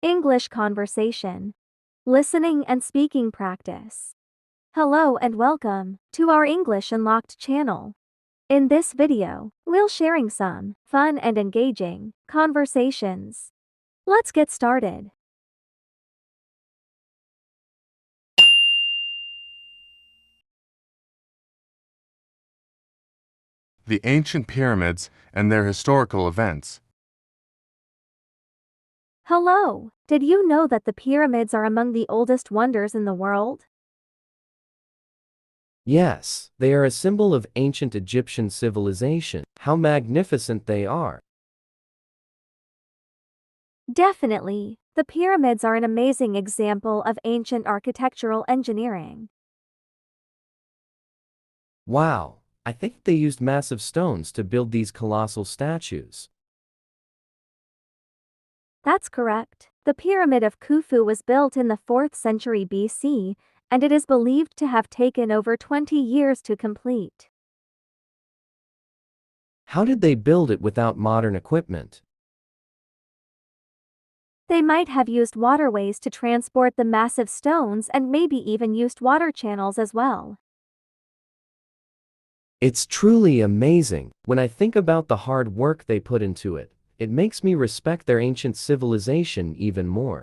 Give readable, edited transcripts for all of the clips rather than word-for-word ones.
English conversation, listening and speaking practice. Hello and welcome to our English Unlocked channel. In this video, we'll sharing some fun and engaging conversations. Let's get started. The ancient pyramids and their historical events. Hello, did you know that the pyramids are among the oldest wonders in the world? Yes, they are a symbol of ancient Egyptian civilization. How magnificent they are. Definitely, the pyramids are an amazing example of ancient architectural engineering. Wow, I think they used massive stones to build these colossal statues. That's correct. The Pyramid of Khufu was built in the 4th century BC, and it is believed to have taken over 20 years to complete. How did they build it without modern equipment? They might have used waterways to transport the massive stones and maybe even used water channels as well. It's truly amazing. When I think about the hard work they put into it, it makes me respect their ancient civilization even more.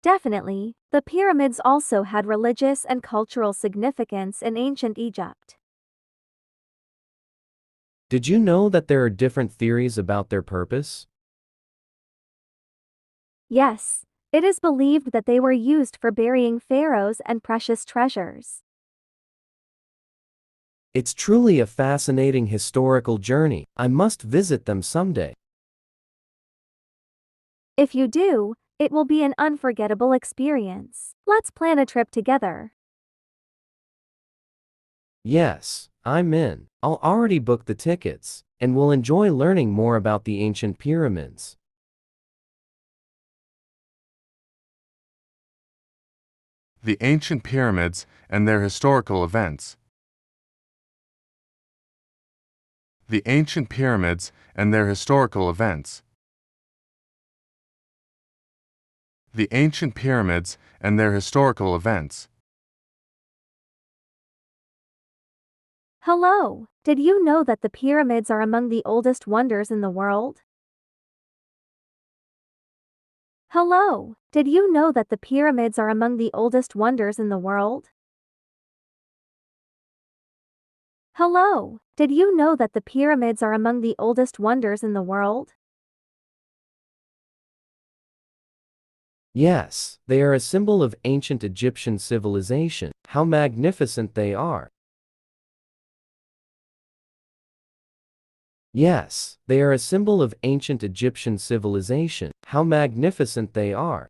Definitely, the pyramids also had religious and cultural significance in ancient Egypt. Did you know that there are different theories about their purpose? Yes, it is believed that they were used for burying pharaohs and precious treasures. It's truly a fascinating historical journey. I must visit them someday. If you do, it will be an unforgettable experience. Let's plan a trip together. Yes, I'm in. I'll already book the tickets, and we'll enjoy learning more about the ancient pyramids. The ancient pyramids and their historical events. The ancient pyramids and their historical events. The ancient pyramids and their historical events. Hello, did you know that the pyramids are among the oldest wonders in the world? Hello, did you know that the pyramids are among the oldest wonders in the world? Hello, did you know that the pyramids are among the oldest wonders in the world? Yes, they are a symbol of ancient Egyptian civilization. How magnificent they are. Yes, they are a symbol of ancient Egyptian civilization. How magnificent they are.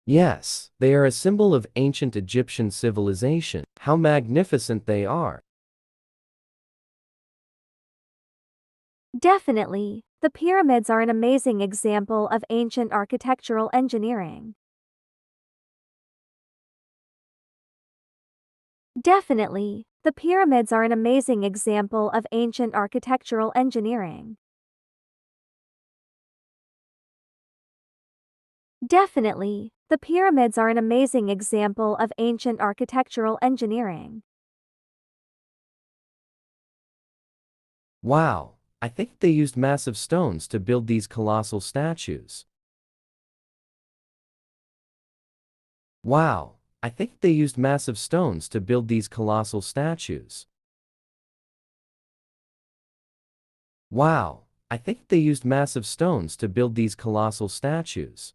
Yes, they are a symbol of ancient Egyptian civilization. How magnificent they are. Definitely, the pyramids are an amazing example of ancient architectural engineering. Definitely, the pyramids are an amazing example of ancient architectural engineering. Definitely, the pyramids are an amazing example of ancient architectural engineering. Wow, I think they used massive stones to build these colossal statues. Wow, I think they used massive stones to build these colossal statues. Wow, I think they used massive stones to build these colossal statues.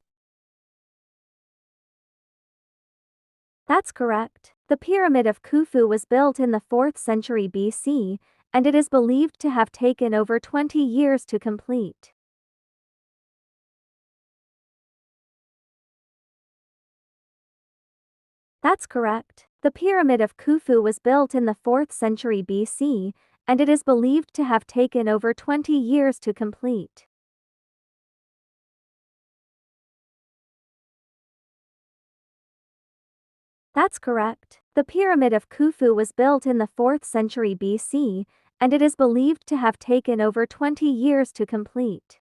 That's correct. The Pyramid of Khufu was built in the 4th century BC, and it is believed to have taken over 20 years to complete. That's correct. The Pyramid of Khufu was built in the 4th century BC, and it is believed to have taken over 20 years to complete. That's correct. The Pyramid of Khufu was built in the 4th century BC, and it is believed to have taken over 20 years to complete.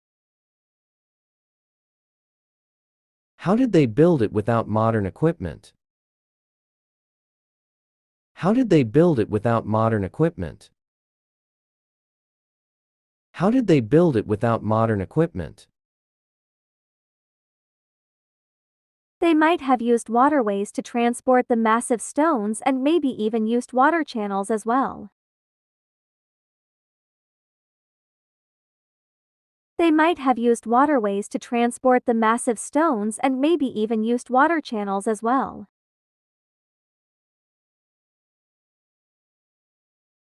How did they build it without modern equipment? How did they build it without modern equipment? How did they build it without modern equipment? They might have used waterways to transport the massive stones and maybe even used water channels as well. They might have used waterways to transport the massive stones and maybe even used water channels as well.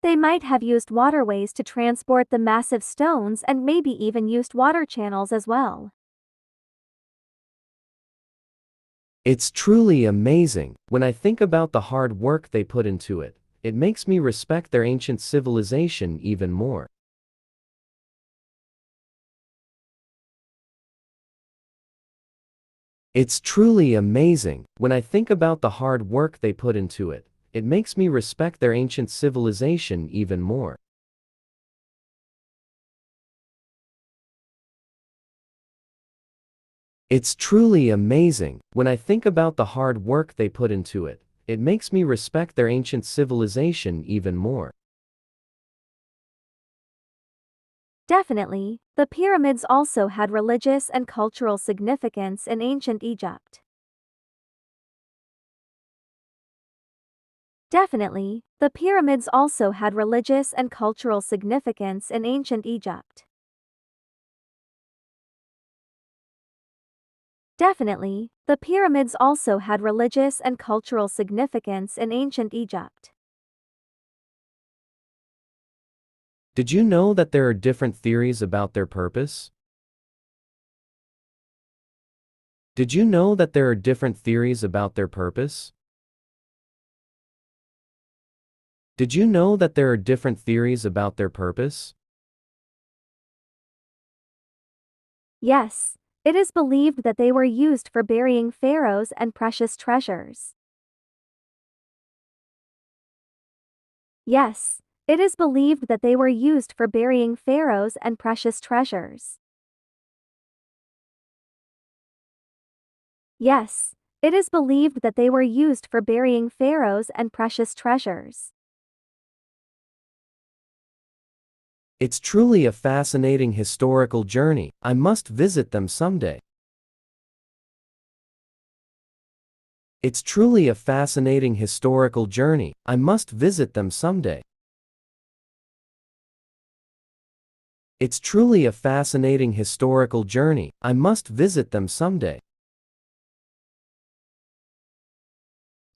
They might have used waterways to transport the massive stones and maybe even used water channels as well. It's truly amazing. When I think about the hard work they put into it, it makes me respect their ancient civilization even more. It's truly amazing. When I think about the hard work they put into it, it makes me respect their ancient civilization even more. It's truly amazing. When I think about the hard work they put into it, it makes me respect their ancient civilization even more. Definitely, the pyramids also had religious and cultural significance in ancient Egypt. Definitely, the pyramids also had religious and cultural significance in ancient Egypt. Definitely, the pyramids also had religious and cultural significance in ancient Egypt. Did you know that there are different theories about their purpose? Did you know that there are different theories about their purpose? Did you know that there are different theories about their purpose? Yes, it is believed that they were used for burying pharaohs and precious treasures. Yes, it is believed that they were used for burying pharaohs and precious treasures. Yes, it is believed that they were used for burying pharaohs and precious treasures. It's truly a fascinating historical journey. I must visit them someday. It's truly a fascinating historical journey. I must visit them someday. It's truly a fascinating historical journey. I must visit them someday.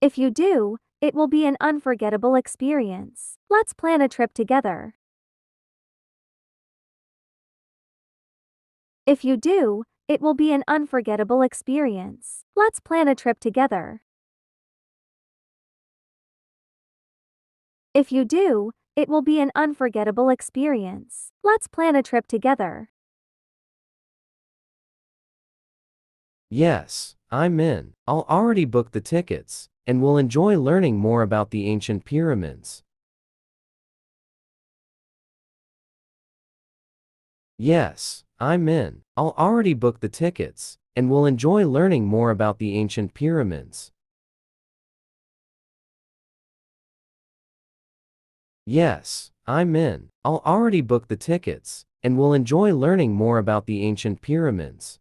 If you do, it will be an unforgettable experience. Let's plan a trip together. If you do, it will be an unforgettable experience. Let's plan a trip together. If you do, it will be an unforgettable experience. Let's plan a trip together. Yes, I'm in. I'll already book the tickets, and we'll enjoy learning more about the ancient pyramids. Yes, I'm in. I'll already book the tickets, and we'll enjoy learning more about the ancient pyramids. Yes, I'm in. I'll already book the tickets, and we'll enjoy learning more about the ancient pyramids.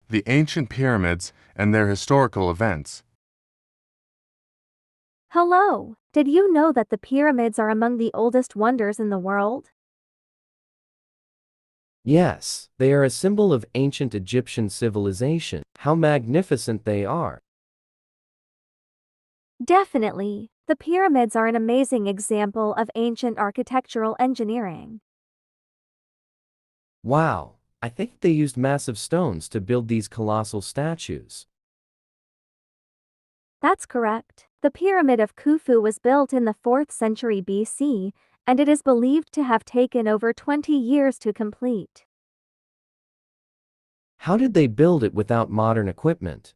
The ancient pyramids and their historical events. Hello, did you know that the pyramids are among the oldest wonders in the world? Yes, they are a symbol of ancient Egyptian civilization. How magnificent they are. Definitely, the pyramids are an amazing example of ancient architectural engineering. Wow, I think they used massive stones to build these colossal statues. That's correct. The Pyramid of Khufu was built in the 4th century BC, and it is believed to have taken over 20 years to complete. How did they build it without modern equipment?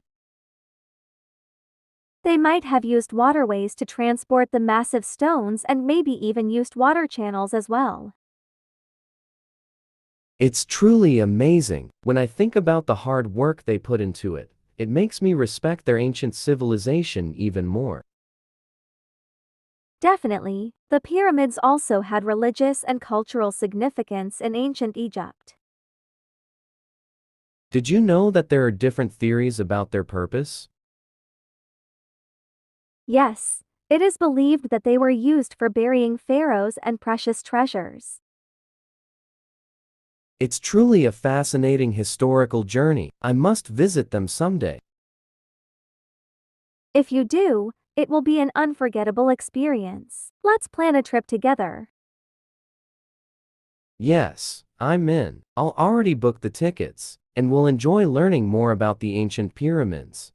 They might have used waterways to transport the massive stones and maybe even used water channels as well. It's truly amazing. When I think about the hard work they put into it, it makes me respect their ancient civilization even more. Definitely, the pyramids also had religious and cultural significance in ancient Egypt. Did you know that there are different theories about their purpose? Yes, it is believed that they were used for burying pharaohs and precious treasures. It's truly a fascinating historical journey. I must visit them someday. If you do, it will be an unforgettable experience. Let's plan a trip together. Yes, I'm in. I'll already book the tickets, and we'll enjoy learning more about the ancient pyramids.